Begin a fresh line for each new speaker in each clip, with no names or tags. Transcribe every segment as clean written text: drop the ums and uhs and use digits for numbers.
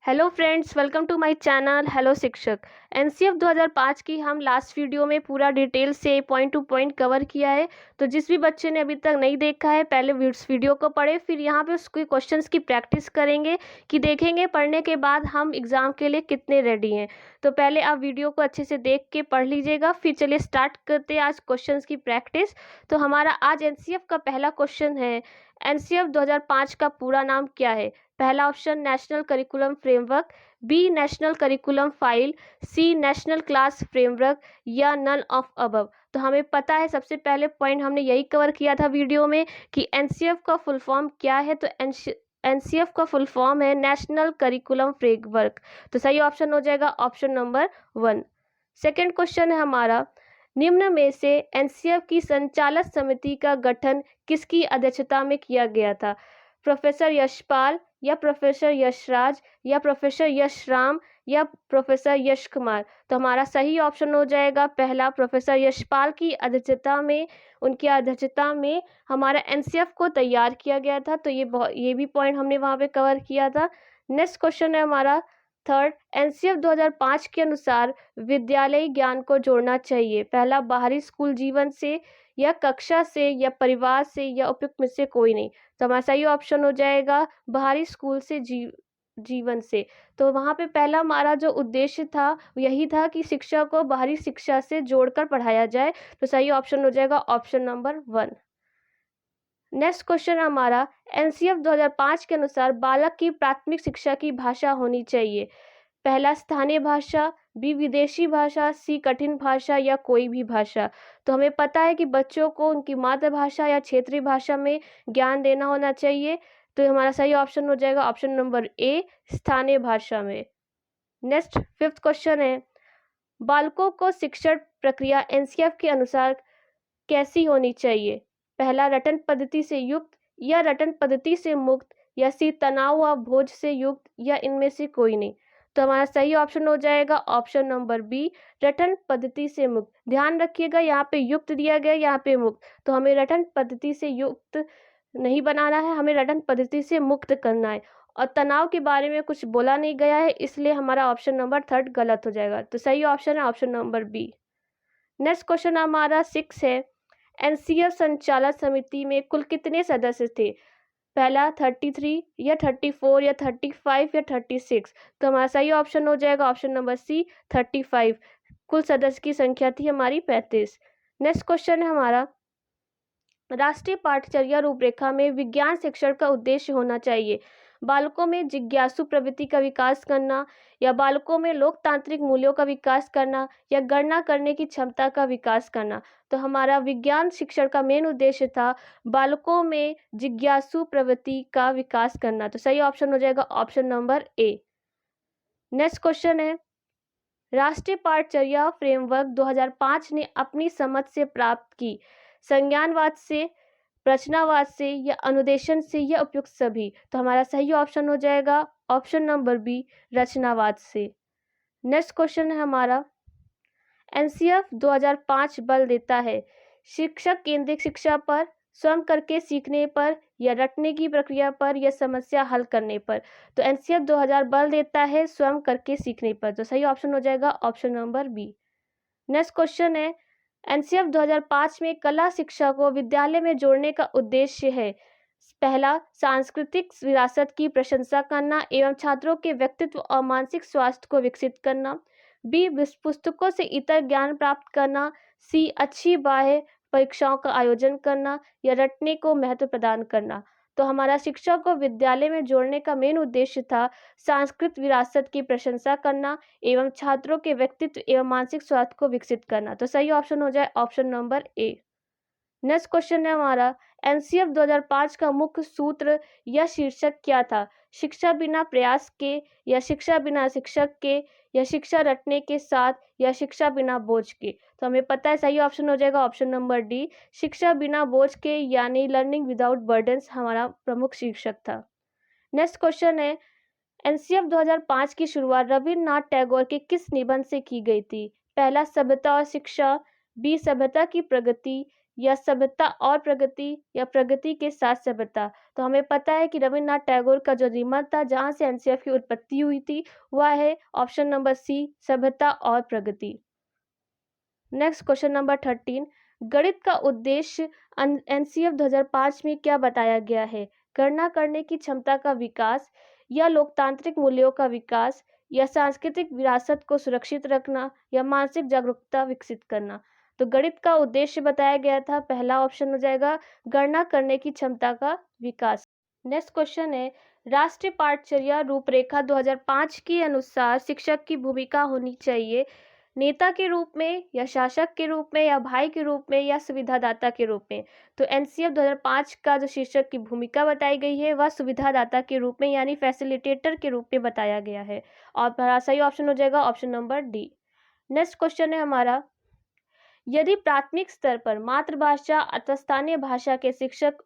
Hello friends, welcome to my channel hello Shikshak. NCF 2005 की हम last video में पूरा डिटेल से पॉइंट टू पॉइंट कवर किया है। तो जिस भी बच्चे ने अभी तक नहीं देखा है, पहले उस वीडियो को पढ़े, फिर यहाँ पे उसके क्वेश्चंस की प्रैक्टिस करेंगे कि देखेंगे पढ़ने के बाद हम एग्ज़ाम के लिए कितने रेडी हैं। तो पहले आप वीडियो को अच्छे से देख के पढ़ लीजिएगा। फिर चलिए स्टार्ट करते हैं आज क्वेश्चन की प्रैक्टिस। तो हमारा आज एनसीएफ का पहला क्वेश्चन है, एनसीएफ 2005 का पूरा नाम क्या है? पहला option national curriculum framework, B national curriculum file, C national class framework या नन ऑफ अबव। तो हमें पता है, सबसे पहले पॉइंट हमने यही कवर किया था वीडियो में कि एनसीएफ का फुल फॉर्म क्या है। तो एनसीएफ का फुल फॉर्म है नेशनल करिकुलम फ्रेमवर्क। तो सही ऑप्शन हो जाएगा ऑप्शन नंबर 1। सेकेंड क्वेश्चन है हमारा, निम्न में से एनसीएफ की संचालक समिति का गठन किसकी अध्यक्षता में किया गया था? प्रोफेसर यशपाल या प्रोफेसर यशराज या प्रोफेसर यशराम या प्रोफेसर यश कुमार। तो हमारा सही ऑप्शन हो जाएगा पहला, प्रोफेसर यशपाल की अध्यक्षता में, उनकी अध्यक्षता में हमारा एनसीएफ को तैयार किया गया था। तो ये भी पॉइंट हमने वहाँ पे कवर किया था। नेक्स्ट क्वेश्चन है हमारा थर्ड, एनसीएफ 2005 के अनुसार विद्यालयी ज्ञान को जोड़ना चाहिए। पहला, बाहरी स्कूल जीवन से या कक्षा से या परिवार से या उपयुक्त में से कोई नहीं। तो हमारा सही ऑप्शन हो जाएगा बाहरी स्कूल से जीवन से। तो वहाँ पे पहला हमारा जो उद्देश्य था यही था कि शिक्षा को बाहरी शिक्षा से जोड़कर पढ़ाया जाए। तो सही ऑप्शन हो जाएगा ऑप्शन नंबर 1। नेक्स्ट क्वेश्चन हमारा, एनसीएफ 2005 के अनुसार बालक की प्राथमिक शिक्षा की भाषा होनी चाहिए। पहला, स्थानीय भाषा, बी विदेशी भाषा, सी कठिन भाषा या कोई भी भाषा। तो हमें पता है कि बच्चों को उनकी मातृभाषा या क्षेत्रीय भाषा में ज्ञान देना होना चाहिए। तो हमारा सही ऑप्शन हो जाएगा ऑप्शन नंबर ए, स्थानीय भाषा में। नेक्स्ट फिफ्थ क्वेश्चन है, बालकों को शिक्षण प्रक्रिया एनसीएफ के अनुसार कैसी होनी चाहिए? पहला, रटन पद्धति से युक्त या रटन पद्धति से मुक्त या सी तनाव व बोझ से युक्त या इनमें से कोई नहीं। तो हमारा सही ऑप्शन हो जाएगा ऑप्शन नंबर बी, रटन पद्धति से मुक्त। ध्यान रखिएगा, यहाँ पे युक्त दिया गया, यहाँ पे मुक्त। तो हमें रटन पद्धति से युक्त नहीं बनाना है, हमें रटन पद्धति से मुक्त करना है। और तनाव के बारे में कुछ बोला नहीं गया है, इसलिए हमारा ऑप्शन नंबर थर्ड गलत हो जाएगा। तो सही ऑप्शन है option number B. Next question हमारा 6 है, एनसीएफ संचालक समिति में कुल कितने सदस्य थे? पहला 33 या 34 या 35 या 36। तो हमारा सही ऑप्शन हो जाएगा ऑप्शन नंबर सी, 35। कुल सदस्य की संख्या थी हमारी 35। नेक्स्ट क्वेश्चन है हमारा, राष्ट्रीय पाठचर्या रूपरेखा में विज्ञान शिक्षण का उद्देश्य होना चाहिए। बालकों में जिज्ञासु प्रवृत्ति का विकास करना या बालकों में लोकतांत्रिक मूल्यों का विकास करना या गणना करने की क्षमता का विकास करना। तो हमारा विज्ञान शिक्षण का मेन उद्देश्य था बालकों में जिज्ञासु प्रवृत्ति का विकास करना। तो सही ऑप्शन हो जाएगा option number A. Next question है, राष्ट्रीय पाठचर्या फ्रेमवर्क 2005 ने अपनी समझ से प्राप्त की संज्ञानवाद से, रचनावाद से या अनुदेशन से या उपयुक्त सभी। तो हमारा सही ऑप्शन हो जाएगा ऑप्शन नंबर बी, रचनावाद से। नेक्स्ट क्वेश्चन है हमारा, एनसीएफ 2005 बल देता है शिक्षक केंद्रित शिक्षा पर, स्वयं करके सीखने पर या रटने की प्रक्रिया पर या समस्या हल करने पर। तो एनसीएफ 2000 बल देता है स्वयं करके सीखने पर। तो सही ऑप्शन हो जाएगा option number B. Next question है, एनसीएफ 2005 में कला शिक्षा को विद्यालय में जोड़ने का उद्देश्य है। पहला, सांस्कृतिक विरासत की प्रशंसा करना एवं छात्रों के व्यक्तित्व और मानसिक स्वास्थ्य को विकसित करना, बी पुस्तकों से इतर ज्ञान प्राप्त करना, सी अच्छी बाह्य परीक्षाओं का आयोजन करना या रटने को महत्व प्रदान करना। तो हमारा शिक्षा को विद्यालय में जोड़ने का मेन उद्देश्य था सांस्कृतिक विरासत की प्रशंसा करना एवं छात्रों के व्यक्तित्व एवं मानसिक स्वास्थ्य को विकसित करना। तो सही ऑप्शन हो जाए option number A. Next question है हमारा, एनसीएफ 2005 का मुख्य सूत्र या शीर्षक क्या था? शिक्षा बिना प्रयास के या शिक्षा बिना शिक्षक के या शिक्षा रटने के साथ या शिक्षा बिना बोझ के। तो हमें पता है सही ऑप्शन हो जाएगा ऑप्शन नंबर डी, शिक्षा बिना बोझ के, यानी लर्निंग विदाउट बर्डन्स हमारा प्रमुख शीर्षक था। नेक्स्ट क्वेश्चन है, एनसीएफ 2005 की शुरुआत रविन्द्रनाथ टैगोर के किस निबंध से की गई थी? पहला, सभ्यता और शिक्षा, बी सभ्यता की प्रगति या सभ्यता और प्रगति या प्रगति के साथ सभ्यता। तो हमें पता है कि रविन्द्रनाथ टैगोर का जो निबंध था जहाँ से एनसीएफ की उत्पत्ति हुई थी वह है ऑप्शन नंबर सी, सभ्यता और प्रगति। नेक्स्ट क्वेश्चन नंबर 13, गणित का उद्देश्य एनसीएफ 2005 में क्या बताया गया है? गणना करने की क्षमता का विकास, या लोकतांत्रिक मूल्यों का विकास, या सांस्कृतिक विरासत को सुरक्षित रखना, या मानसिक जागरूकता विकसित करना। तो गणित का उद्देश्य बताया गया था, पहला ऑप्शन हो जाएगा गणना करने की क्षमता का विकास। नेक्स्ट क्वेश्चन है, राष्ट्रीय पाठचर्या रूपरेखा 2005 के अनुसार शिक्षक की भूमिका होनी चाहिए नेता के रूप में, या शासक के रूप में, या भाई के रूप में, या सुविधादाता के रूप में। तो एनसीएफ 2005 का जो शिक्षक की भूमिका बताई गई है वह सुविधादाता के रूप में यानी फैसिलिटेटर के रूप में बताया गया है। और हमारा सही ऑप्शन हो जाएगा option number D. Next question है हमारा, यदि प्राथमिक स्तर पर मातृभाषा अथवा स्थानीय भाषा के शिक्षक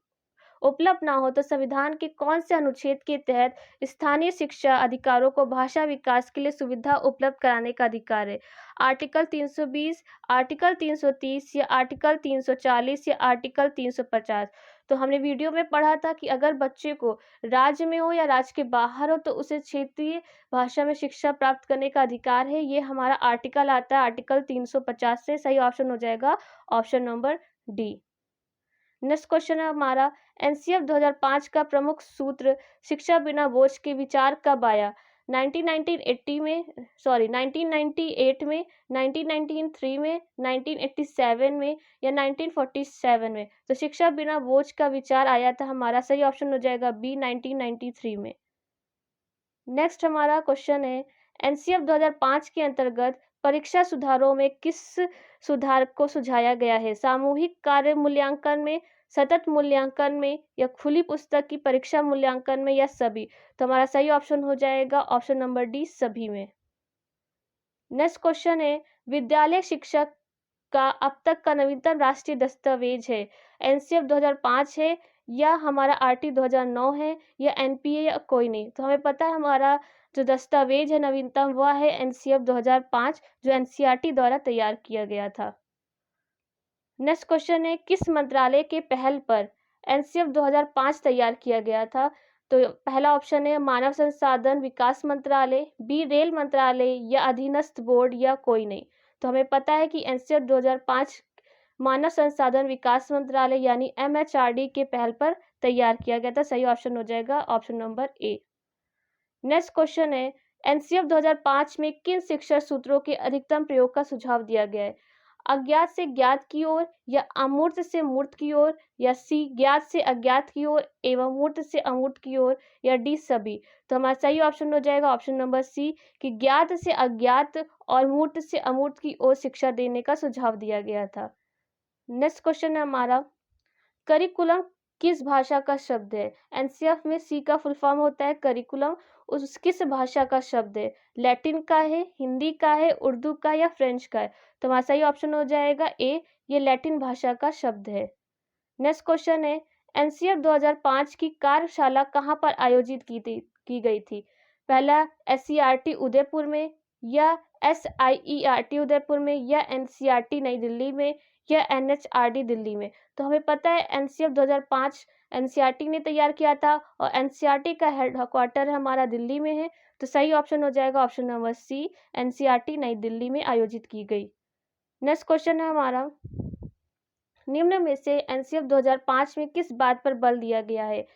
उपलब्ध ना हो तो संविधान के कौन से अनुच्छेद के तहत स्थानीय शिक्षा अधिकारों को भाषा विकास के लिए सुविधा उपलब्ध कराने का अधिकार है? आर्टिकल 320, आर्टिकल 330, या आर्टिकल 340, या आर्टिकल 350। तो हमने वीडियो में पढ़ा था कि अगर बच्चे को राज्य में हो या राज्य के बाहर हो तो उसे क्षेत्रीय भाषा में शिक्षा प्राप्त करने का अधिकार है। ये हमारा आर्टिकल आता है आर्टिकल 350 से। सही ऑप्शन हो जाएगा option number D. Next question है हमारा, एनसीएफ 2005 का प्रमुख सूत्र शिक्षा बिना बोझ के विचार कब आया? 1980 में, 1998 में, 1993 में, 1987 में, या 1947 में? तो शिक्षा बिना बोझ का विचार आया था, हमारा सही ऑप्शन हो जाएगा बी, 1993 में। नेक्स्ट हमारा क्वेश्चन है, एनसीएफ 2005 के अंतर्गत परीक्षा सुधारों में किस सुधार को सुझाया गया है? सामूहिक कार्य मूल्यांकन में, सतत मूल्यांकन में, या खुली पुस्तक की परीक्षा मूल्यांकन में, या सभी? तो हमारा सही ऑप्शन हो जाएगा ऑप्शन नंबर डी, सभी में। नेक्स्ट क्वेश्चन है, विद्यालय शिक्षक का अब तक का नवीनतम राष्ट्रीय दस्तावेज है? एनसीएफ 2005 है, या हमारा आरटी 2009 है, या एनपीए, या कोई नहीं? तो हमें पता है हमारा जो दस्तावेज है नवीनतम वह है एनसीएफ 2005 जो एनसीईआरटी द्वारा तैयार किया गया था। नेक्स्ट क्वेश्चन है, किस मंत्रालय के पहल पर एनसीएफ 2005 तैयार किया गया था? तो पहला ऑप्शन है मानव संसाधन विकास मंत्रालय, बी रेल मंत्रालय, या अधीनस्थ बोर्ड, या कोई नहीं? तो हमें पता है कि एनसीएफ 2005 मानव संसाधन विकास मंत्रालय यानी एमएचआरडी के पहल पर तैयार किया गया था। सही ऑप्शन हो जाएगा option number A. Next question है, एनसीएफ 2005 में किन शिक्षा सूत्रों के अधिकतम प्रयोग का सुझाव दिया गया है? अज्ञात से ज्ञात की ओर, या अमूर्त से मूर्त की ओर, या सी ज्ञात से अज्ञात की ओर एवं मूर्त से अमूर्त की ओर, या डी सभी? तो हमारा सही ऑप्शन हो जाएगा ऑप्शन नंबर सी कि ज्ञात से अज्ञात और मूर्त से अमूर्त की ओर शिक्षा देने का सुझाव दिया गया था। नेक्स्ट क्वेश्चन है हमारा, करिकुलम किस भाषा का शब्द है? एनसीएफ में सी का फुल फॉर्म होता है करिकुलम, उस किस भाषा का शब्द है? लैटिन का है, हिंदी का है, उर्दू का, या फ्रेंच का है? तो हमारा सही ऑप्शन हो जाएगा ए, ये लैटिन भाषा का शब्द है। नेक्स्ट क्वेश्चन है, एनसीएफ 2005 की कार्यशाला कहाँ पर आयोजित की गई थी? पहला एससीईआरटी उदयपुर में, या एसआईईआरटी उदयपुर में, या एनसीईआरटी नई दिल्ली में, या एनएचआरडी दिल्ली में? तो हमें पता है एनसीएफ 2005 एनसीईआरटी ने तैयार किया था और एनसीईआरटी का हेडक्वार्टर हमारा दिल्ली में है। तो सही ऑप्शन हो जाएगा ऑप्शन नंबर सी, एनसीईआरटी नई दिल्ली में आयोजित की गई। नेक्स्ट क्वेश्चन है हमारा, निम्न में से एनसीएफ 2005 में किस बात पर बल दिया गया है?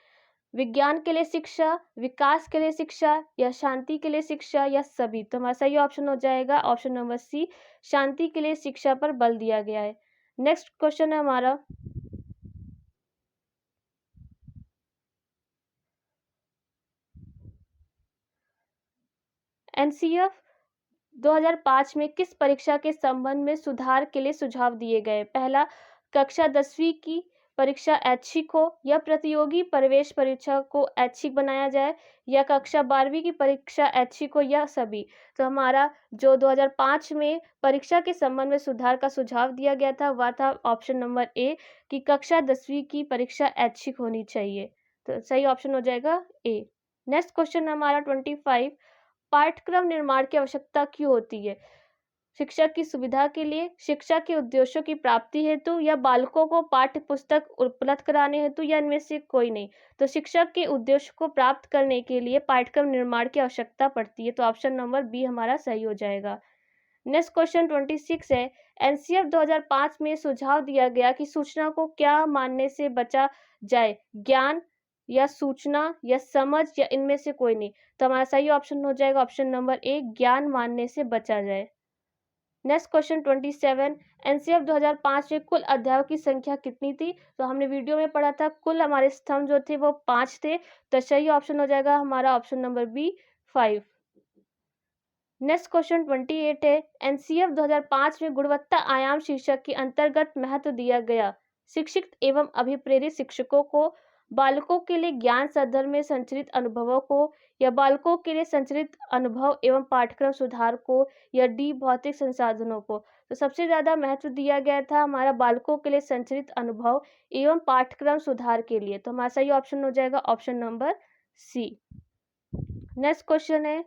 विज्ञान के लिए शिक्षा, विकास के लिए शिक्षा, या शांति के लिए शिक्षा, या सभी? तो हमारा सही ऑप्शन हो जाएगा ऑप्शन नंबर सी, शांति के लिए शिक्षा पर बल दिया गया है। नेक्स्ट क्वेश्चन है हमारा, एनसीएफ 2005 में किस परीक्षा के संबंध में सुधार के लिए सुझाव दिए गए? पहला, कक्षा 10वीं की परीक्षा ऐच्छिक हो, या प्रतियोगी प्रवेश परीक्षा को ऐच्छिक बनाया जाए, या कक्षा 12वीं की परीक्षा ऐच्छिक हो, या सभी? तो हमारा जो 2005 में परीक्षा के संबंध में सुधार का सुझाव दिया गया था वह था ऑप्शन नंबर ए कि कक्षा 10वीं की परीक्षा ऐच्छिक होनी चाहिए। तो सही ऑप्शन हो जाएगा ए। नेक्स्ट क्वेश्चन हमारा 25, पाठ्यक्रम निर्माण की आवश्यकता क्यों होती है? शिक्षा की सुविधा के लिए, शिक्षा के उद्देश्यों की प्राप्ति हेतु या बालकों को पाठ्य पुस्तक उपलब्ध कराने हेतु या इनमें से कोई नहीं। तो शिक्षा के उद्देश्य को प्राप्त करने के लिए पाठ्यक्रम निर्माण की आवश्यकता पड़ती है। तो ऑप्शन नंबर बी हमारा सही हो जाएगा। नेक्स्ट क्वेश्चन 26 है। एनसीएफ 2005 में सुझाव दिया गया कि सूचना को क्या मानने से बचा जाए, ज्ञान या सूचना या समझ या इनमें से कोई नहीं। तो हमारा सही ऑप्शन हो जाएगा ऑप्शन नंबर ए, ज्ञान मानने से बचा जाए। नेक्स्ट क्वेश्चन 27, एनसीएफ 2005 में कुल अध्यायों की संख्या कितनी थी। तो हमने वीडियो में पढ़ा था कुल हमारे स्तंभ जो थे वो 5 थे। तो सही ऑप्शन हो जाएगा हमारा option number B 5। Next question 28 है। एनसीएफ 2005 में गुणवत्ता आयाम शीर्षक के अंतर्गत महत्व दिया गया। शिक्षित एवं अभिप्रेरित शिक्षकों को, बालकों के लिए ज्ञान संदर्भ में संचरित अनुभवों को, या बालकों के लिए संचरित अनुभव एवं पाठ्यक्रम सुधार को, या डी भौतिक संसाधनों को। तो सबसे ज्यादा महत्व दिया गया था हमारा बालकों के लिए संचरित अनुभव एवं पाठ्यक्रम सुधार के लिए। तो हमारा सही ऑप्शन हो जाएगा option number C. Next question है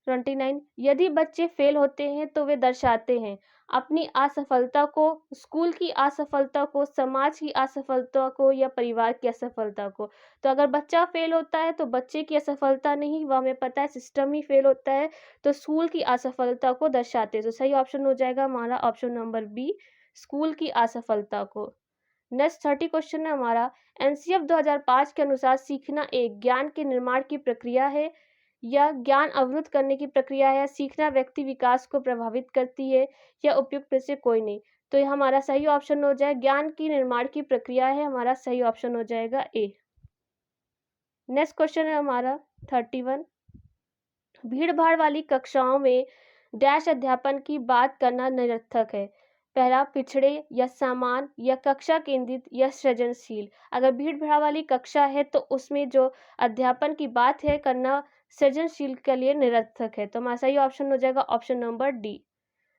29, यदि बच्चे फेल होते हैं तो वे दर्शाते हैं अपनी असफलता को, स्कूल की असफलता को, समाज की असफलता को, या परिवार की असफलता को। तो अगर बच्चा फेल होता है तो बच्चे की असफलता नहीं, वह हमें पता है सिस्टम ही फेल होता है, तो स्कूल की असफलता को दर्शाते हैं। तो सही ऑप्शन हो जाएगा हमारा ऑप्शन नंबर बी, स्कूल की असफलता को। नेक्स्ट 30 क्वेश्चन है हमारा। एनसीएफ 2005 के अनुसार सीखना एक ज्ञान के निर्माण की प्रक्रिया है, या ज्ञान अवरुद्ध करने की प्रक्रिया है, सीखना व्यक्ति विकास को प्रभावित करती है, या उपयुक्त में से कोई नहीं। तो ये हमारा सही ऑप्शन हो जाए ज्ञान की निर्माण की प्रक्रिया है, हमारा सही ऑप्शन हो जाएगा ए। नेक्स्ट क्वेश्चन है हमारा 31, भीड़ भाड़ वाली कक्षाओं में डैश अध्यापन की बात करना निरर्थक है। पहला, पिछड़े या समान या कक्षा केंद्रित या सृजनशील। अगर भीड़ भाड़ वाली कक्षा है तो उसमें जो अध्यापन की बात है करना सृजनशील के लिए निरर्थक है। तो हमारा सही ऑप्शन हो जाएगा option number D.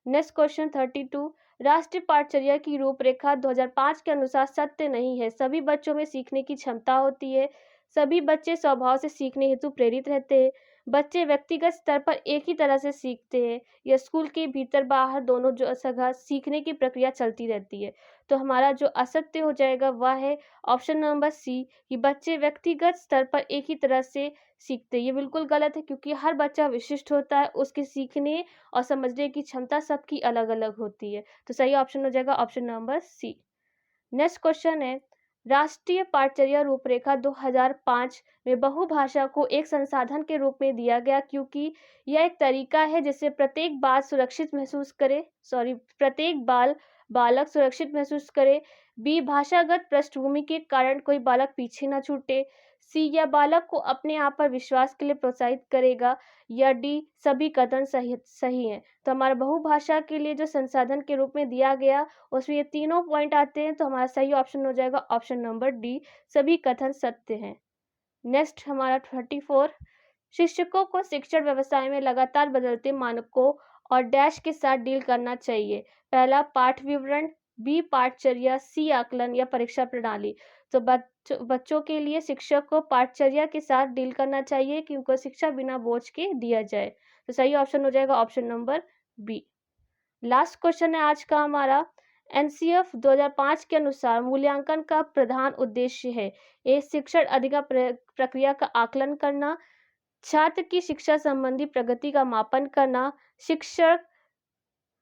Next question 32, राष्ट्रीय पाठचर्या की रूपरेखा 2005 के अनुसार सत्य नहीं है। सभी बच्चों में सीखने की क्षमता होती है, सभी बच्चे स्वभाव से सीखने हेतु प्रेरित रहते हैं, बच्चे व्यक्तिगत स्तर पर एक ही तरह से सीखते हैं, या स्कूल के भीतर बाहर दोनों जगह सीखने की प्रक्रिया चलती रहती है। तो हमारा जो असत्य हो जाएगा वह है ऑप्शन नंबर सी, कि बच्चे व्यक्तिगत स्तर पर एक ही तरह से सीखते हैं। ये बिल्कुल गलत है क्योंकि हर बच्चा विशिष्ट होता है, उसके सीखने और समझने की क्षमता सबकी अलग अलग होती है। तो सही ऑप्शन हो जाएगा option number C. Next question है, राष्ट्रीय पाठचर्या रूपरेखा 2005 में बहुभाषा को एक संसाधन के रूप में दिया गया क्योंकि यह एक तरीका है जिससे प्रत्येक बालक सुरक्षित महसूस करे। बी, भाषागत पृष्ठभूमि के कारण कोई बालक पीछे न छूटे। सी, यह बालक को अपने आप पर विश्वास के लिए प्रोत्साहित करेगा। या डी, सभी कथन सही हैं। तो हमारा बहुभाषा के लिए जो संसाधन के रूप में दिया गया उसमें ये तीनों पॉइंट आते हैं। तो हमारा सही ऑप्शन हो जाएगा ऑप्शन नंबर डी, सभी कथन सत्य हैं। नेक्स्ट हमारा 34, शिक्षकों को शिक्षण व्यवसाय में लगातार बदलते मानकों और डैश के साथ डील करना चाहिए। पहला, पाठ विवरण, बी, पाठचर्या, सी, आकलन, या परीक्षा प्रणाली। तो बच्चों के लिए शिक्षक को पाठचर्या के साथ डील करना चाहिए कि उनको शिक्षा बिना बोझ के दिया जाए। तो सही ऑप्शन हो जाएगा option number B. Last question है आज का हमारा। एनसीएफ 2005 के अनुसार मूल्यांकन का प्रधान उद्देश्य है ए, शिक्षण अधिगम प्रक्रिया का आकलन करना, छात्र की शिक्षा संबंधी प्रगति का मापन करना, शिक्षण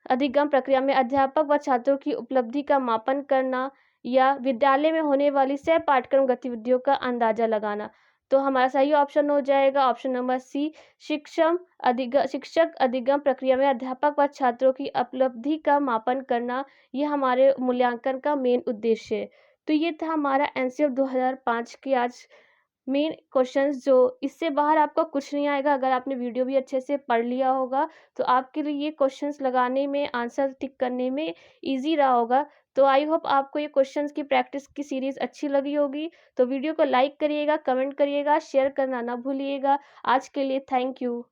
अधिगम प्रक्रिया में अध्यापक व छात्रों की उपलब्धि का मापन करना, या विद्यालय में होने वाली सह पाठ्यक्रम गतिविधियों का अंदाजा लगाना। तो हमारा सही ऑप्शन हो जाएगा ऑप्शन नंबर सी, शिक्षक अधिगम प्रक्रिया में अध्यापक व छात्रों की उपलब्धि का मापन करना, ये हमारे मूल्यांकन का मेन उद्देश्य है। तो ये था हमारा एनसीएफ 2005 की आज मेन क्वेश्चंस। जो इससे बाहर आपका कुछ नहीं आएगा। अगर आपने वीडियो भी अच्छे से पढ़ लिया होगा तो आपके लिए ये क्वेश्चंस लगाने में, आंसर टिक करने में इजी रहा होगा। तो आई होप आपको ये क्वेश्चंस की प्रैक्टिस की सीरीज अच्छी लगी होगी। तो वीडियो को लाइक करिएगा, कमेंट करिएगा, शेयर करना ना भूलिएगा। आज के लिए थैंक यू।